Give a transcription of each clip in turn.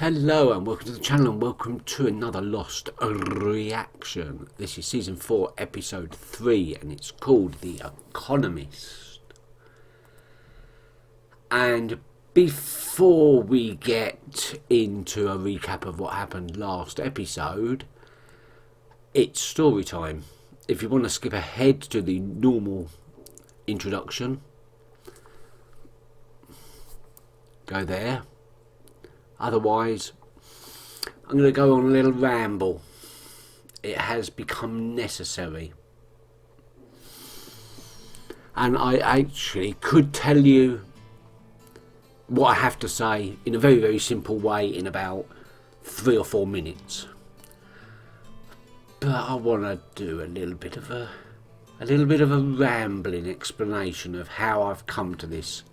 Hello and welcome to the channel and welcome to another Lost reaction. This is season 4 episode 3 and it's called The Economist. And before we get into a recap of what happened last episode, it's story time. If you want to skip ahead to the normal introduction, go there. Otherwise, I'm going to go on a little ramble. It has become necessary. And I actually could tell you what I have to say in a very, very simple way in about 3 or 4 minutes. But I want to do a little bit of a rambling explanation of how I've come to this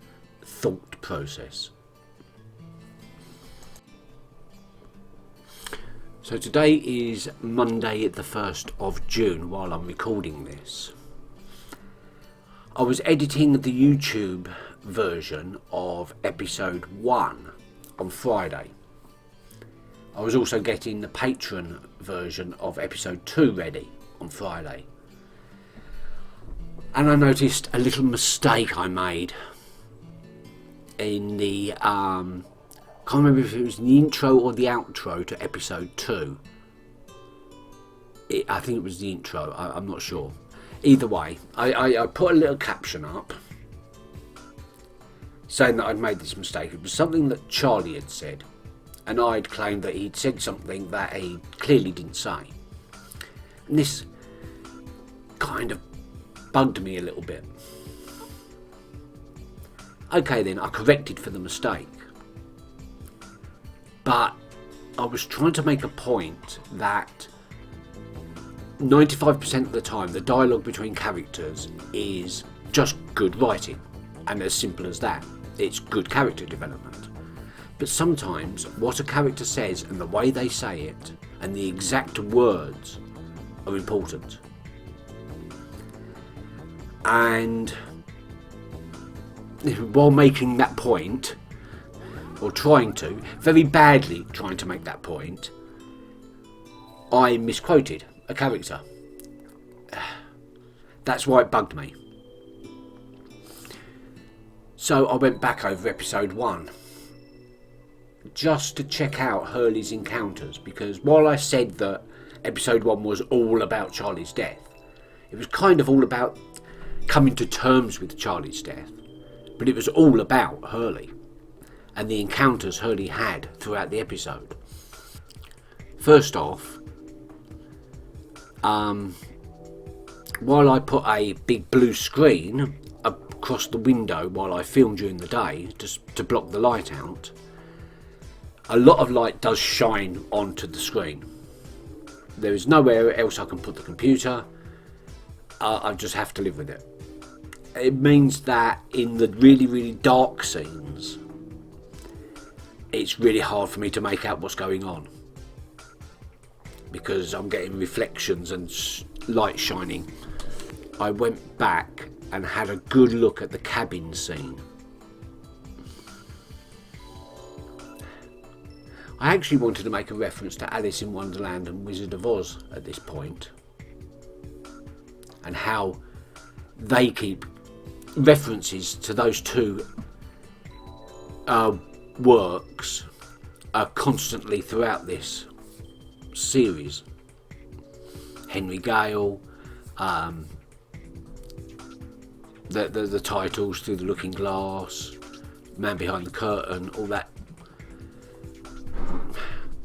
thought process. So today is Monday the 1st of June while I'm recording this. I was editing the YouTube version of episode 1 on Friday. I was also getting the Patreon version of episode 2 ready on Friday. And I noticed a little mistake I made in the can't remember if it was the intro or the outro to episode 2. I think it was the intro, I'm not sure. Either way, I put a little caption up saying that I'd made this mistake. It was something that Charlie had said, and I'd claimed that he'd said something that he clearly didn't say. And this kind of bugged me a little bit. Okay then, I corrected for the mistake. But I was trying to make a point that 95% of the time the dialogue between characters is just good writing, and as simple as that. It's good character development. But sometimes what a character says and the way they say it and the exact words are important. And while making that point, or very badly trying to make that point, I misquoted a character. That's why it bugged me. So I went back over episode 1 just to check out Hurley's encounters, because while I said that episode 1 was all about Charlie's death, it was kind of all about coming to terms with Charlie's death, but it was all about Hurley and the encounters Hurley had throughout the episode. First off, while I put a big blue screen across the window while I filmed during the day just to block the light out, a lot of light does shine onto the screen. There is nowhere else I can put the computer. I just have to live with it. It means that in the really, really dark scenes, it's really hard for me to make out what's going on, because I'm getting reflections and light shining. I went back and had a good look at the cabin scene. I actually wanted to make a reference to Alice in Wonderland and Wizard of Oz at this point, and how they keep references to those two works constantly throughout this series. Henry Gale, the titles, Through the Looking Glass, Man Behind the Curtain, all that.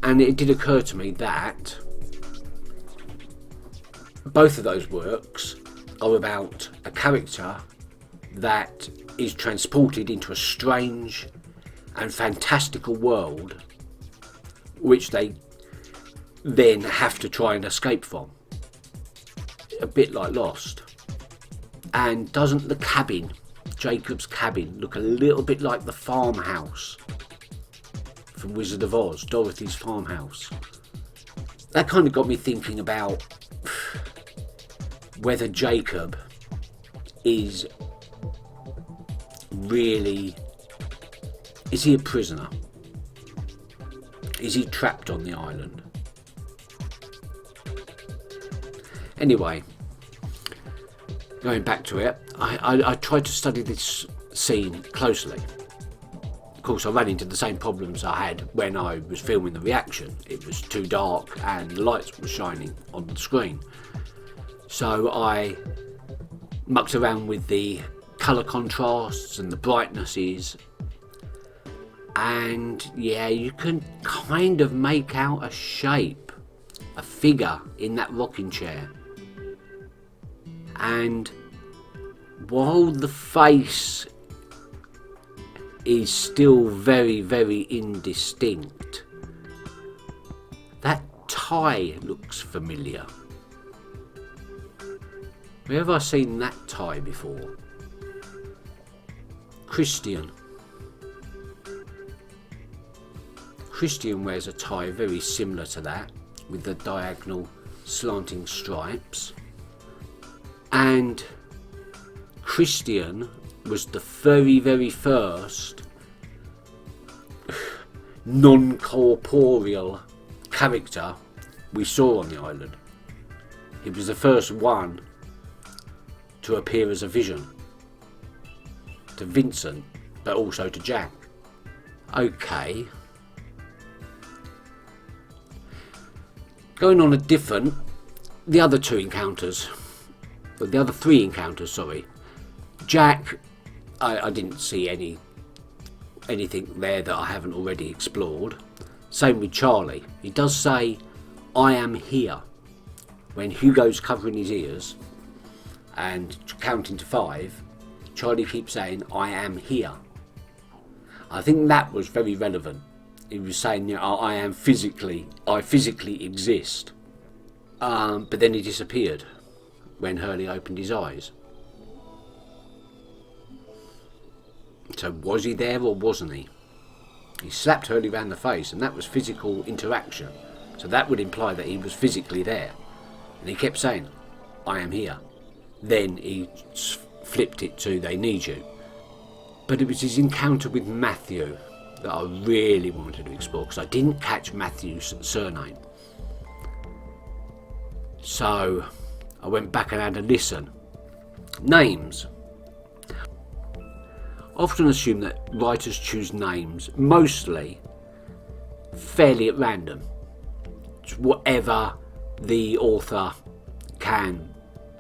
And it did occur to me that both of those works are about a character that is transported into a strange and fantastical world which they then have to try and escape from. A bit like Lost. And doesn't the cabin, Jacob's cabin, look a little bit like the farmhouse from Wizard of Oz, Dorothy's farmhouse? That kind of got me thinking about whether Jacob is really, is he a prisoner? Is he trapped on the island? Anyway, going back to it, I tried to study this scene closely. Of course, I ran into the same problems I had when I was filming the reaction. It was too dark and the lights were shining on the screen. So I mucked around with the colour contrasts and the brightnesses, and yeah, you can kind of make out a shape, a figure in that rocking chair. And while the face is still very, very indistinct, that tie looks familiar. Where have I seen that tie before? Christian. Christian wears a tie very similar to that, with the diagonal slanting stripes. And Christian was the very, very first non-corporeal character we saw on the island. He was the first one to appear as a vision to Vincent, but also to Jack. Okay. Going on the other three encounters, sorry. Jack, I didn't see anything there that I haven't already explored. Same with Charlie. He does say, "I am here." When Hugo's covering his ears and counting to 5, Charlie keeps saying, "I am here." I think that was very relevant. He was saying, you know, I physically exist. But then he disappeared when Hurley opened his eyes. So was he there or wasn't he? He slapped Hurley round the face, and that was physical interaction. So that would imply that he was physically there. And he kept saying, "I am here." Then he flipped it to "they need you." But it was his encounter with Matthew that I really wanted to explore, because I didn't catch Matthew's surname. So I went back and had a listen. Names. I often assume that writers choose names mostly fairly at random. It's whatever the author can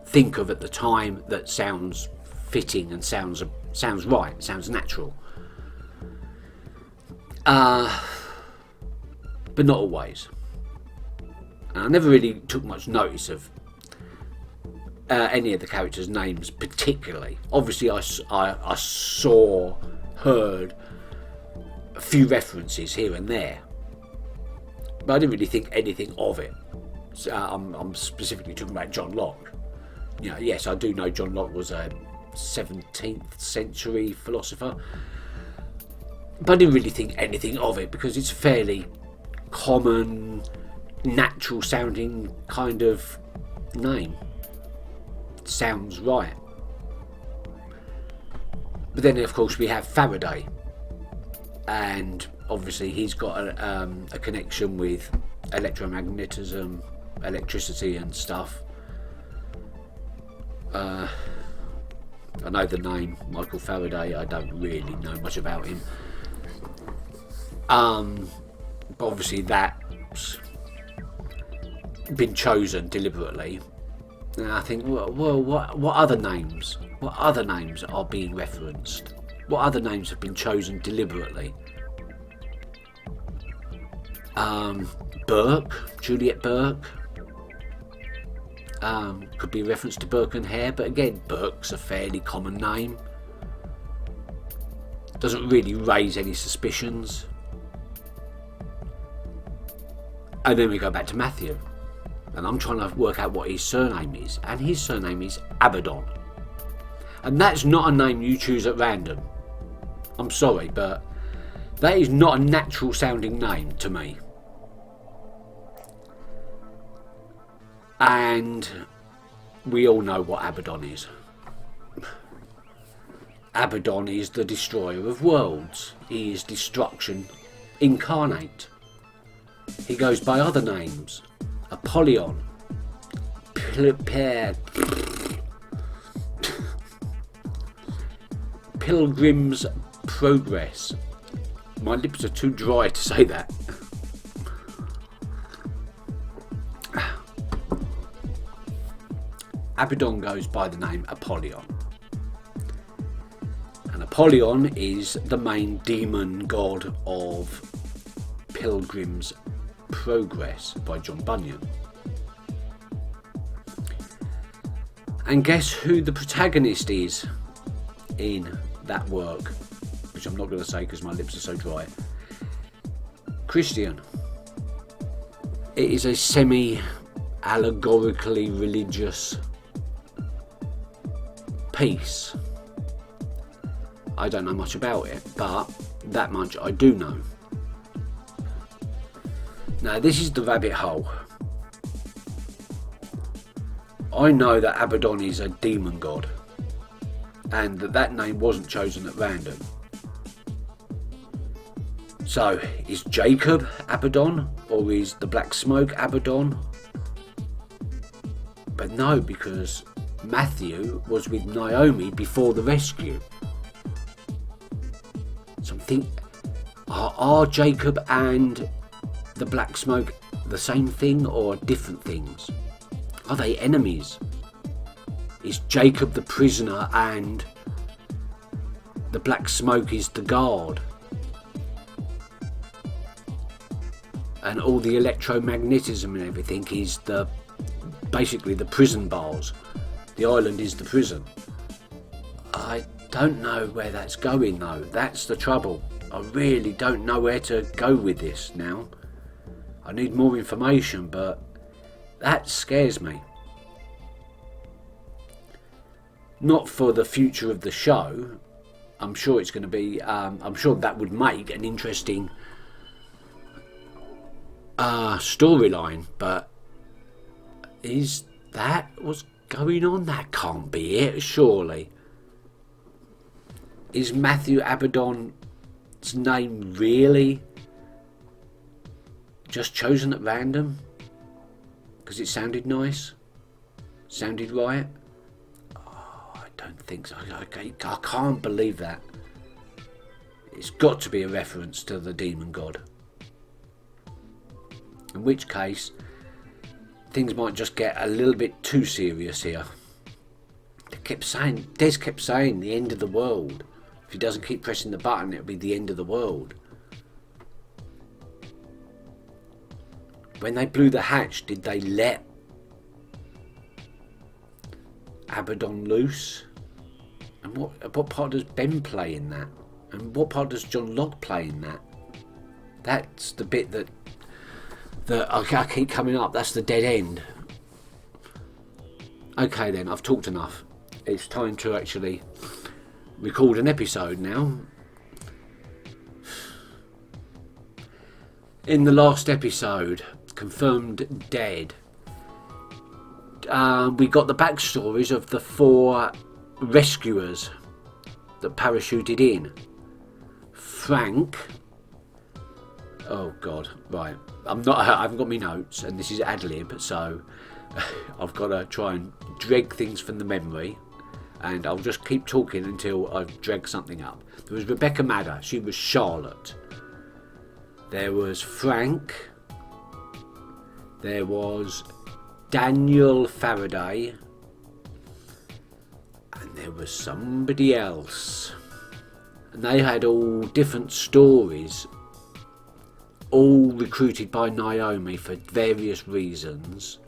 think of at the time that sounds fitting and sounds right, sounds natural. But not always. And I never really took much notice of any of the characters' names particularly. Obviously I heard a few references here and there, but I didn't really think anything of it. So, I'm specifically talking about John Locke. You know, yes, I do know John Locke was a 17th century philosopher, but I didn't really think anything of it because it's a fairly common, natural sounding kind of name. It sounds right. But then of course we have Faraday, and obviously he's got a connection with electromagnetism, electricity and stuff. I know the name Michael Faraday, I don't really know much about him. But obviously that's been chosen deliberately. And I think, well, what other names? What other names are being referenced? What other names have been chosen deliberately? Burke, Juliet Burke. Could be a reference to Burke and Hare, but again, Burke's a fairly common name. Doesn't really raise any suspicions. And then we go back to Matthew, and I'm trying to work out what his surname is, and his surname is Abaddon. And that's not a name you choose at random. I'm sorry, but that is not a natural sounding name to me. And we all know what Abaddon is. Abaddon is the destroyer of worlds. He is destruction incarnate. He goes by other names. Apollyon, Pilgrim's Progress. My lips are too dry to say that. Abaddon goes by the name Apollyon. And Apollyon is the main demon god of Pilgrim's Progress by John Bunyan. And guess who the protagonist is in that work, which I'm not going to say because my lips are so dry. Christian. It is a semi-allegorically religious piece. I don't know much about it, but that much I do know. Now this is the rabbit hole. I know that Abaddon is a demon god, and that name wasn't chosen at random. So, is Jacob Abaddon, or is the Black Smoke Abaddon? But no, because Matthew was with Naomi before the rescue. So I'm thinking, are Jacob and the Black Smoke the same thing or different things? Are they enemies? Is Jacob the prisoner and the Black Smoke is the guard? And all the electromagnetism and everything is basically the prison bars. The island is the prison. I don't know where that's going though. That's the trouble. I really don't know where to go with this now. I need more information, but that scares me. Not for the future of the show. I'm sure it's going to be, I'm sure that would make an interesting storyline, but is that what's going on? That can't be it, surely. Is Matthew Abaddon's name really just chosen at random because it sounded nice, sounded right? Oh, I don't think so. I can't believe that. It's got to be a reference to the demon god, in which case things might just get a little bit too serious here. Des kept saying the end of the world. If he doesn't keep pressing the button, it'll be the end of the world. When they blew the hatch, did they let Abaddon loose? And what part does Ben play in that? And what part does John Locke play in that? That's the bit that I keep coming up. That's the dead end. Okay then, I've talked enough. It's time to actually record an episode now. In the last episode, confirmed dead, we got the backstories of the 4 rescuers that parachuted in. Frank. Oh God, right. I haven't got my notes, and this is ad lib, so I've got to try and drag things from the memory, and I'll just keep talking until I've dragged something up. There was Rebecca Madder. She was Charlotte. There was Frank. There was Daniel Faraday. And there was somebody else. And they had all different stories, all recruited by Naomi for various reasons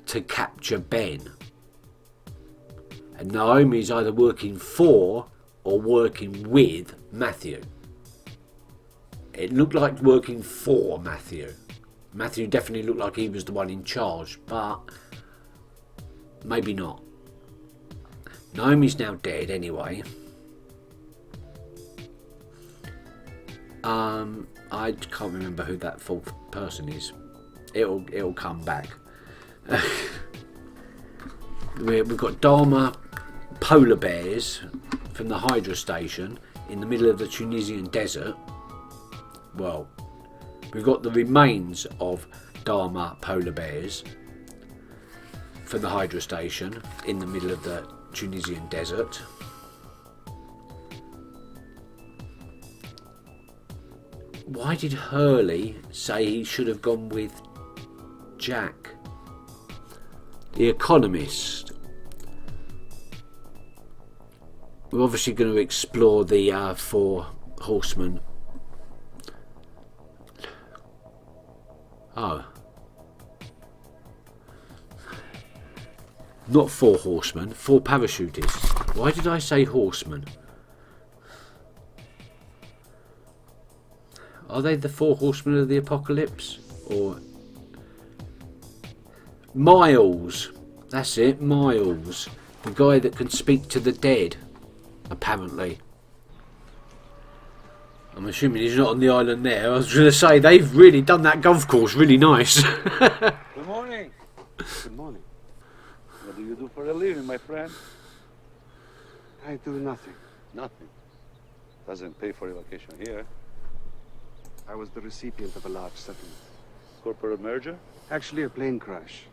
to capture Ben. And Naomi's either working for or working with Matthew. It looked like working for Matthew. Matthew definitely looked like he was the one in charge, but maybe not. Naomi's now dead anyway. I can't remember who that 4th person is. It'll come back. We've got Dharma polar bears from the Hydra station in the middle of the Tunisian desert. Well, We've got the remains of Dharma polar bears from the Hydro station in the middle of the Tunisian desert. Why did Hurley say he should have gone with Jack? The Economist. We're obviously going to explore the Four Horsemen. Oh. Not Four Horsemen, Four Parachutists. Why did I say horsemen? Are they the Four Horsemen of the Apocalypse? Or Miles? That's it, Miles. The guy that can speak to the dead, apparently. I'm assuming he's not on the island there. I was going to say, they've really done that golf course really nice. Good morning. Good morning. What do you do for a living, my friend? I do nothing. Nothing. Doesn't pay for a vacation here. I was the recipient of a large settlement. Corporate merger? Actually, a plane crash.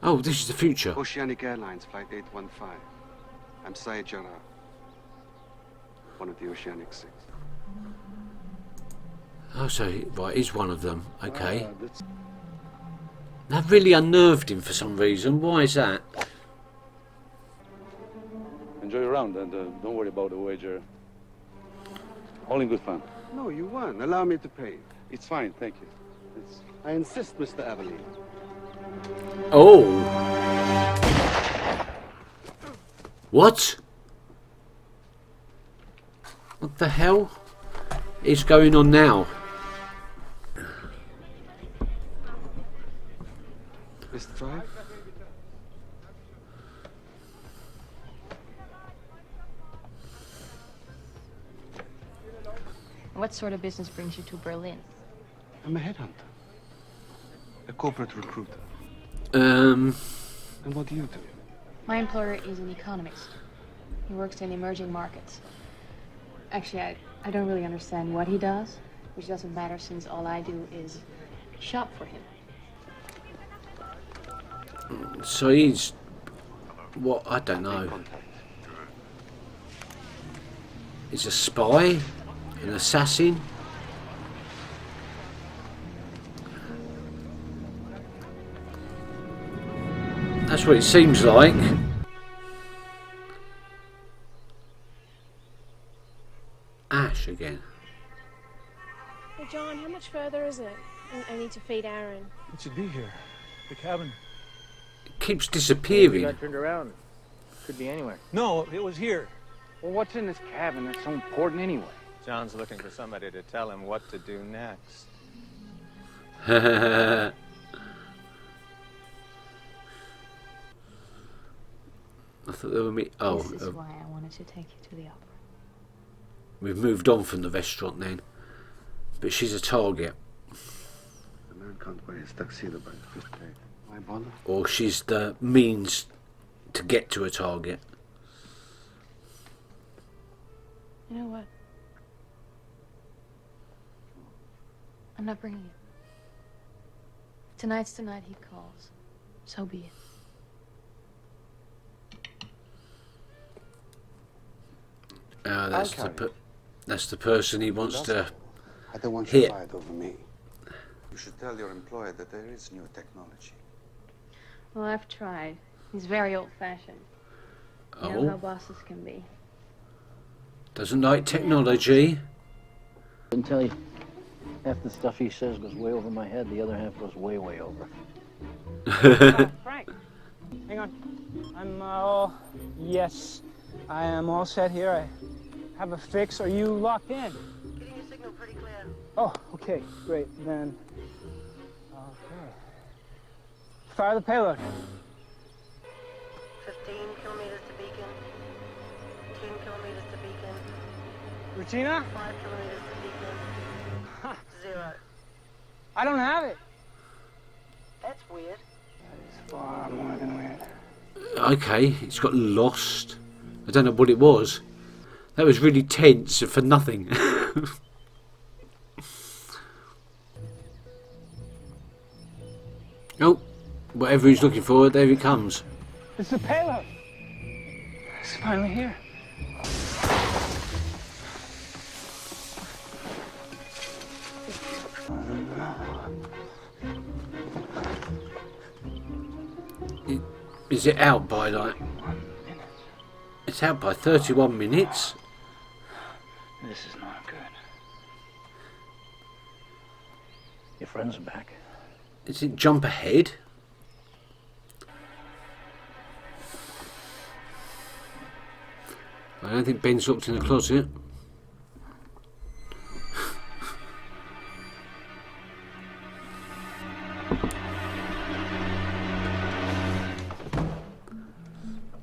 Oh, this is the future. Oceanic Airlines Flight 815. I'm Syed Jarrah, one of the Oceanic Six. Oh, so, right, he's one of them. Okay. That's... That really unnerved him for some reason. Why is that? Enjoy your round and don't worry about the wager. All in good fun. No, you won. Allow me to pay. It's fine, thank you. I insist, Mr. Aveline. Oh. What? What the hell is going on now? Mr. Drive? What sort of business brings you to Berlin? I'm a headhunter. A corporate recruiter. Um. And what do you do? My employer is an economist. He works in emerging markets. Actually, I don't really understand what he does, which doesn't matter since all I do is shop for him. So he's what? I don't know. He's a spy, an assassin. That's what it seems like. Ash again. Hey John, how much further is it? I need to feed Aaron. It should be here. The cabin. It keeps We disappearing. got turned around. Could be anywhere. No, it was here. Well, what's in this cabin that's so important anyway? John's looking for somebody to tell him what to do next. I thought they were me. Oh, This is why I wanted to take you to the opera. we've moved on from the restaurant then. But she's a target. The man can't wear his tuxedo by the fifth date. Why bother? Or she's the means to get to a target. You know what? I'm not bringing it. Tonight's the night he calls. So be it. That's the person he wants to. I don't want you hit. to fight over me. You should tell your employer that there is new technology. Well, I've tried. He's very old-fashioned. You know how Oh, bosses can be. doesn't like technology. I can tell you, half the stuff he says goes way over my head, the other half goes way, way over. Frank, hang on. I'm all... Yes, I am all set here. I have a fix. Are you locked in? Getting your signal pretty clear. Oh, okay, great. Then... Okay. Fire the payload. 15 kilometers to beacon. 10 kilometers to beacon. Regina? 5 kilometers to beacon. 0. I don't have it. That's weird. That is far more than weird. Okay, it's got lost. I don't know what it was. That was really tense for nothing. Oh, whatever he's looking for, there he comes. It's the payload. It's finally here. Is it out by like... It's out by 31 minutes? This is not good. Your friends are back. Is it jump ahead? I don't think Ben's looked in the closet.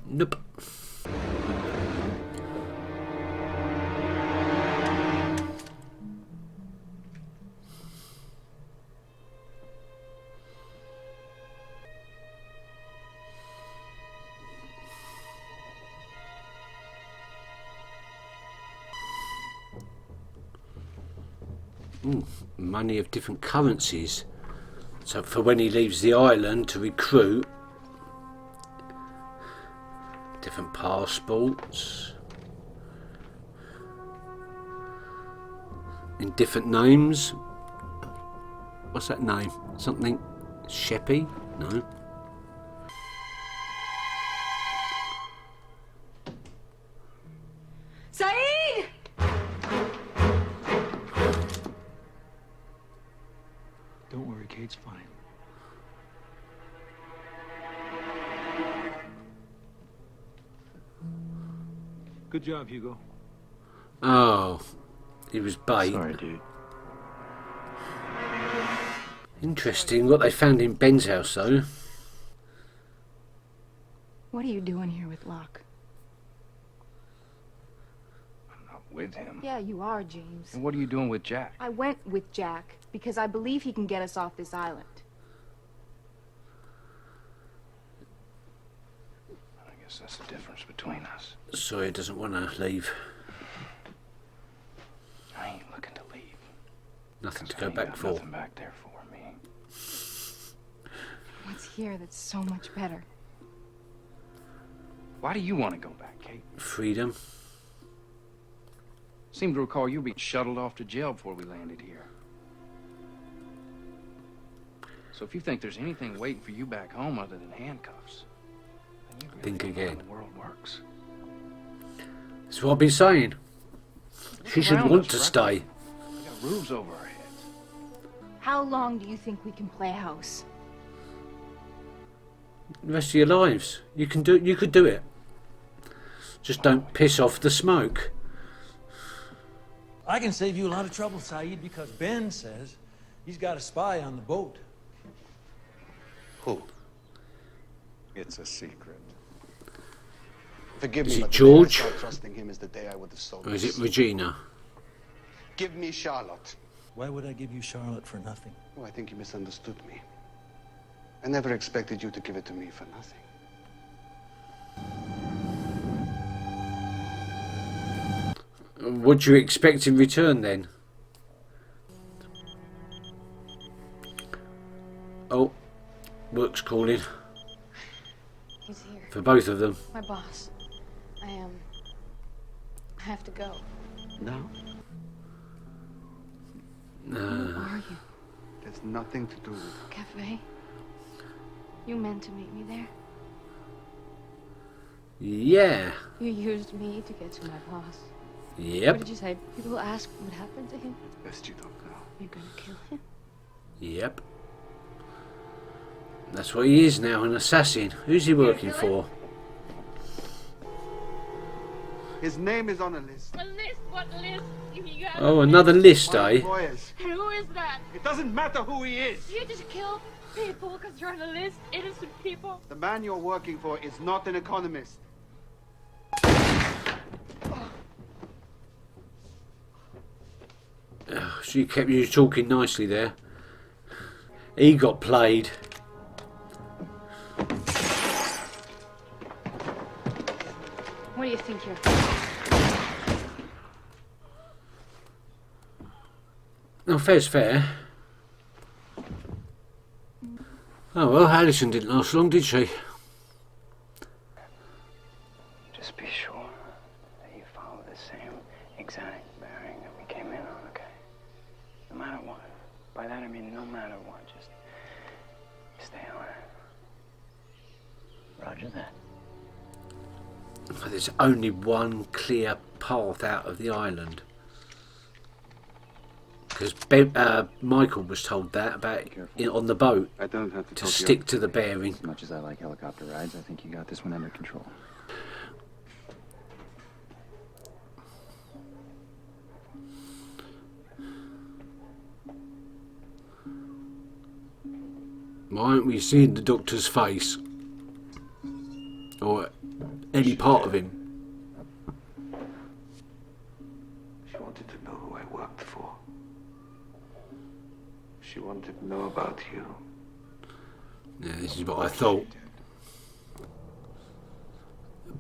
Nope. Money of different currencies. So for when he leaves the island to recruit, different passports in different names. What's that name? Something Sheppy? No. Saeed! Don't worry, Kate's fine. Good job, Hugo. Oh, he was bait. Sorry, dude. Interesting what they found in Ben's house though. What are you doing here with Locke? I'm not with him. Yeah, you are, James. And what are you doing with Jack? I went with Jack because I believe he can get us off this island. I guess that's the difference between us. So he doesn't want to leave. I ain't looking to leave. Nothing to I go ain't back got for. Nothing back there for me. What's here that's so much better? Why do you want to go back, Kate? Freedom. Seem to recall you being shuttled off to jail before we landed here. So if you think there's anything waiting for you back home other than handcuffs, then you really Think don't know again. how the world works. That's what I've been saying. She should around want us, to right? stay. We got roofs over our heads. How long do you think we can play house? The rest of your lives. You can do. You could do it. Just don't piss off the smoke. I can save you a lot of trouble, Saeed, because Ben says he's got a spy on the boat. Who? It's a secret. Forgive Is me, it but George? the day I started trusting him is the day I would have sold Or is it this. Regina? Give me Charlotte. Why would I give you Charlotte for nothing? Oh, I think you misunderstood me. I never expected you to give it to me for nothing. What do you expect in return then? Oh, work's calling He's here. for both of them. My boss. I have to go. No? Who are you? There's nothing to do with it. Cafe? You meant to meet me there? Yeah. You used me to get to my boss. Yep. What did you say? People ask what happened to him. Best you don't know. You're gonna kill him? Yep. That's what he is now, an assassin. Who's he working for? His name is on a list. A list? What list? You got Oh, another list, My eh? employers. And who is that? It doesn't matter who he is. You just kill people because you're on a list? Innocent people? The man you're working for is not an economist. She kept you talking nicely there. He got played. What do you think you're... No, fair's fair. Oh well, Alison didn't last long, did she? Just be sure that you follow the same exact bearing that we came in on, okay? No matter what. By that I mean no matter what, just stay on it. Roger that. There's only one clear path out of the island. Because Michael was told that about on the boat. I don't have to stick to the bearing. As much as I like helicopter rides, I think you got this one under control. Why aren't we seeing the doctor's face? Or any part of him? She wanted to know who I worked for. She wanted to know about you. Yeah, this is what I thought.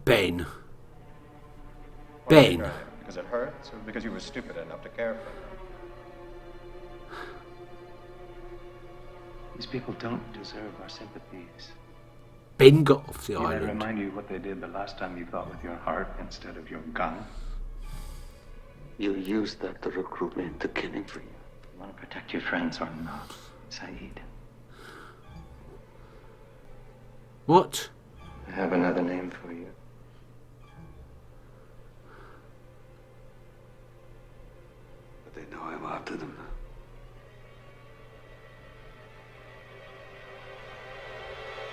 Ben. Ben. Because it hurts, or because you were stupid enough to care for her? These people don't deserve our sympathies. Ben got off the Did I island. remind you what they did the last time you thought with your heart instead of your gun? You used that to recruit me into killing for you. You want to protect your friends or not, Saeed? What? I have another name for you. But they know I'm after them now.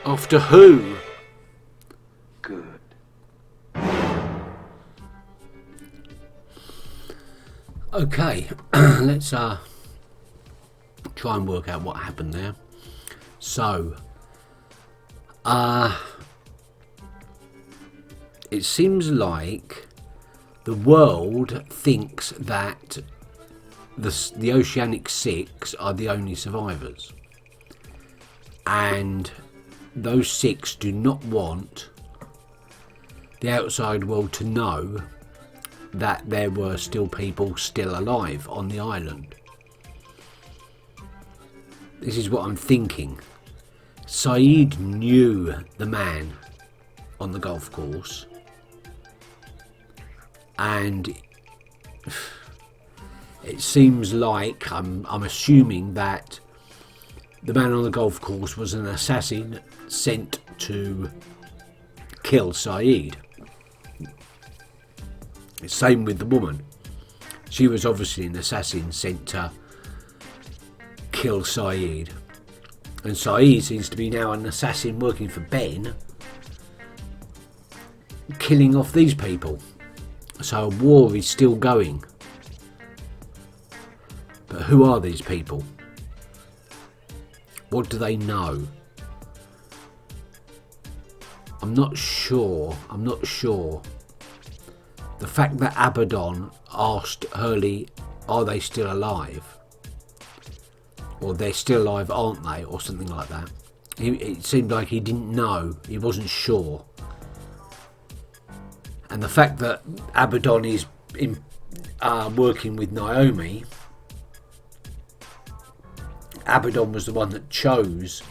After who? Good. Okay, let's try and work out what happened there. So, it seems like the world thinks that the Oceanic Six are the only survivors, and those six do not want the outside world to know that there were still people still alive on the island. This is what I'm thinking. Saeed knew the man on the golf course, and it seems like I'm assuming that the man on the golf course was an assassin sent to kill Saeed. Same with the woman. She was obviously an assassin sent to kill Saeed. And Saeed seems to be now an assassin working for Ben, killing off these people. So a war is still going. But who are these people? What do they know? I'm not sure. The fact that Abaddon asked Hurley, are they still alive? Or they're still alive, aren't they? Or something like that. It seemed like he didn't know. He wasn't sure. And the fact that Abaddon is working with Naomi, Abaddon was the one that chose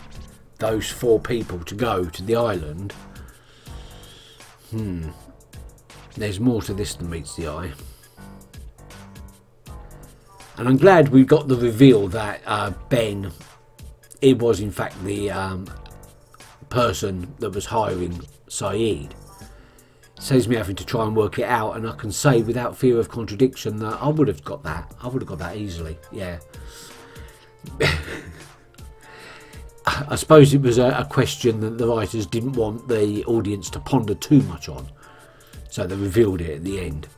those 4 people to go to the island. There's more to this than meets the eye. And I'm glad we got the reveal that Ben, it was in fact the person that was hiring Saeed. Saves me having to try and work it out, and I can say without fear of contradiction that I would have got that. I would have got that easily, yeah. I suppose it was a question that the writers didn't want the audience to ponder too much on, so they revealed it at the end.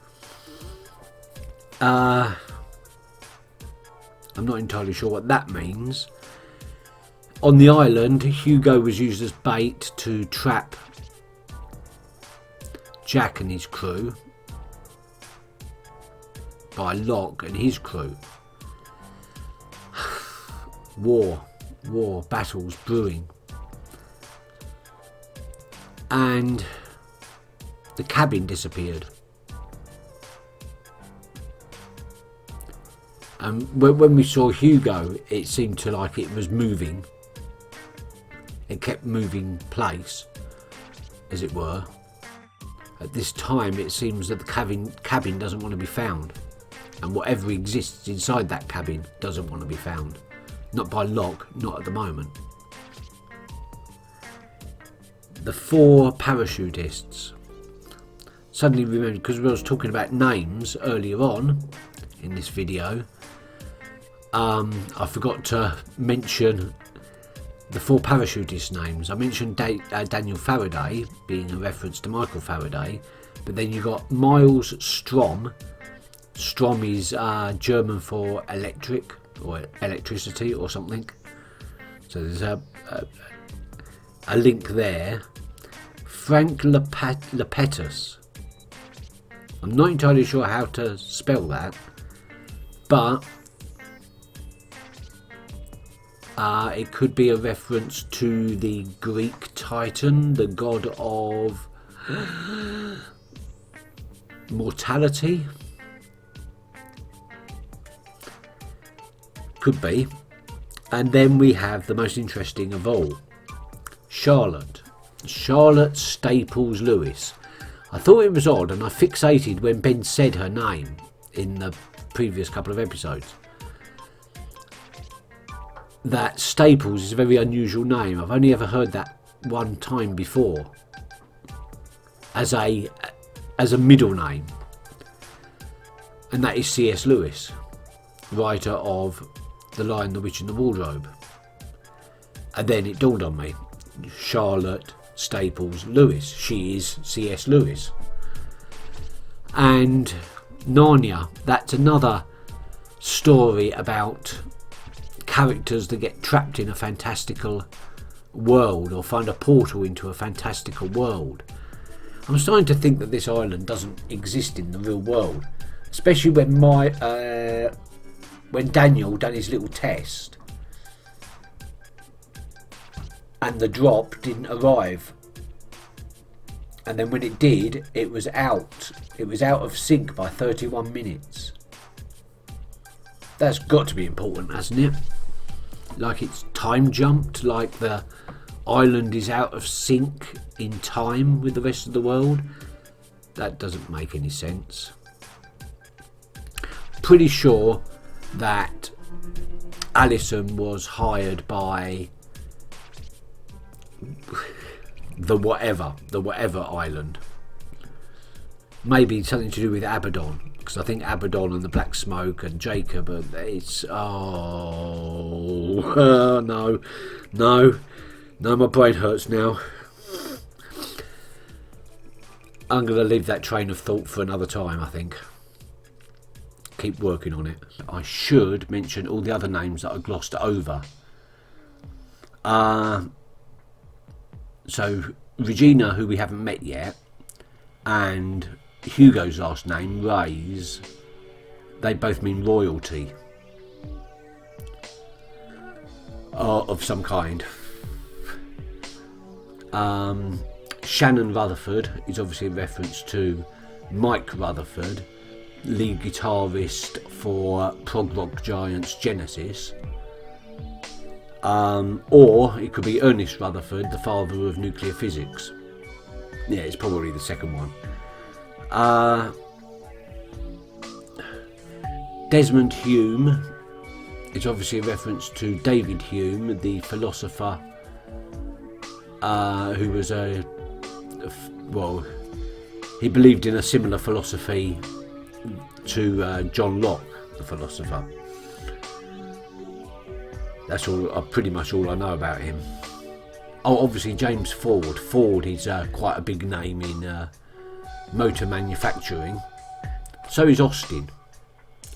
I'm not entirely sure what that means. On the island, Hugo was used as bait to trap Jack and his crew by Locke and his crew. War, battles brewing. And the cabin disappeared. And when we saw Hugo, it seemed to like it was moving. it kept moving place, as it were. At this time, it seems that the cabin doesn't want to be found, and whatever exists inside that cabin doesn't want to be found. Not by Locke, not at the moment. The 4 parachutists. Suddenly remembered, because we was talking about names earlier on in this video, I forgot to mention the 4 parachutists' names. I mentioned Daniel Faraday, being a reference to Michael Faraday, but then you got Miles Strom. Strom is German for electric or electricity or something. So there's a link there. Frank Lepetus. I'm not entirely sure how to spell that, but it could be a reference to the Greek Titan, the god of mortality. Could be. And then we have the most interesting of all, Charlotte Staples Lewis. I thought it was odd, and I fixated when Ben said her name in the previous couple of episodes. That Staples is a very unusual name. I've only ever heard that one time before as a middle name, and that is C.S. Lewis, writer of The Lion, the Witch and the Wardrobe. And then it dawned on me, Charlotte Staples Lewis, she is C.S. Lewis. And Narnia, that's another story about characters that get trapped in a fantastical world or find a portal into a fantastical world. I'm starting to think that this island doesn't exist in the real world, especially when when Daniel done his little test and the drop didn't arrive, and then when it did, it was out of sync by 31 minutes. That's got to be important, hasn't it? Like it's time jumped, like the island is out of sync in time with the rest of the world. That doesn't make any sense. Pretty sure that Alison was hired by the whatever island. Maybe something to do with Abaddon, because I think Abaddon and the Black Smoke and Jacob, it's no, my brain hurts now. I'm going to leave that train of thought for another time, I think. Keep working on it. I should mention all the other names that I glossed over. So Regina, who we haven't met yet, and Hugo's last name, Reyes, they both mean royalty of some kind. Shannon Rutherford is obviously a reference to Mike Rutherford, lead guitarist for prog rock giants Genesis. Or it could be Ernest Rutherford, the father of nuclear physics. Yeah, it's probably the second one. Desmond Hume is obviously a reference to David Hume, the philosopher who was he believed in a similar philosophy to John Locke, the philosopher. That's pretty much all I know about him. Oh, obviously James Ford. Ford is quite a big name in motor manufacturing. So is Austin,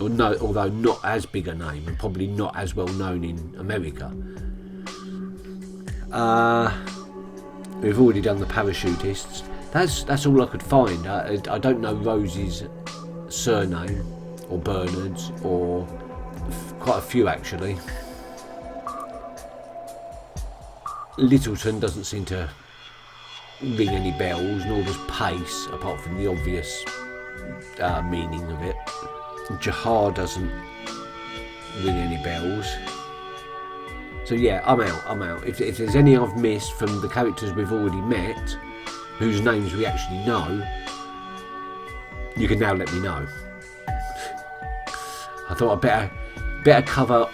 although not as big a name and probably not as well known in America. We've already done the parachutists. That's all I could find. I don't know Rose's surname or Bernard's, or quite a few actually. Littleton doesn't seem to ring any bells, nor does Pace, apart from the obvious meaning of it. Jahar doesn't ring any bells. So yeah, I'm out. If there's any I've missed from the characters we've already met, whose names we actually know, you can now let me know. I thought I'd better cover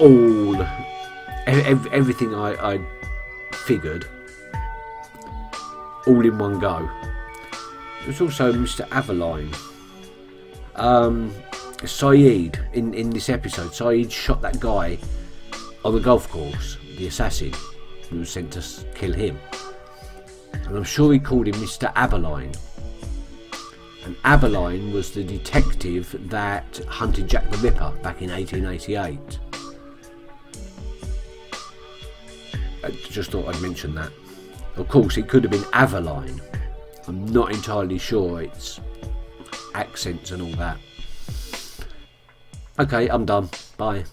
everything I figured all in one go. There's also Mr. Aveline. Saeed in this episode. Saeed shot that guy on the golf course, the assassin who was sent to kill him, and I'm sure he called him Mr. Aberline. And Aberline was the detective that hunted Jack the Ripper back in 1888. I just thought I'd mention that. Of course, it could have been Aveline. I'm not entirely sure. It's accents and all that. Okay, I'm done. Bye.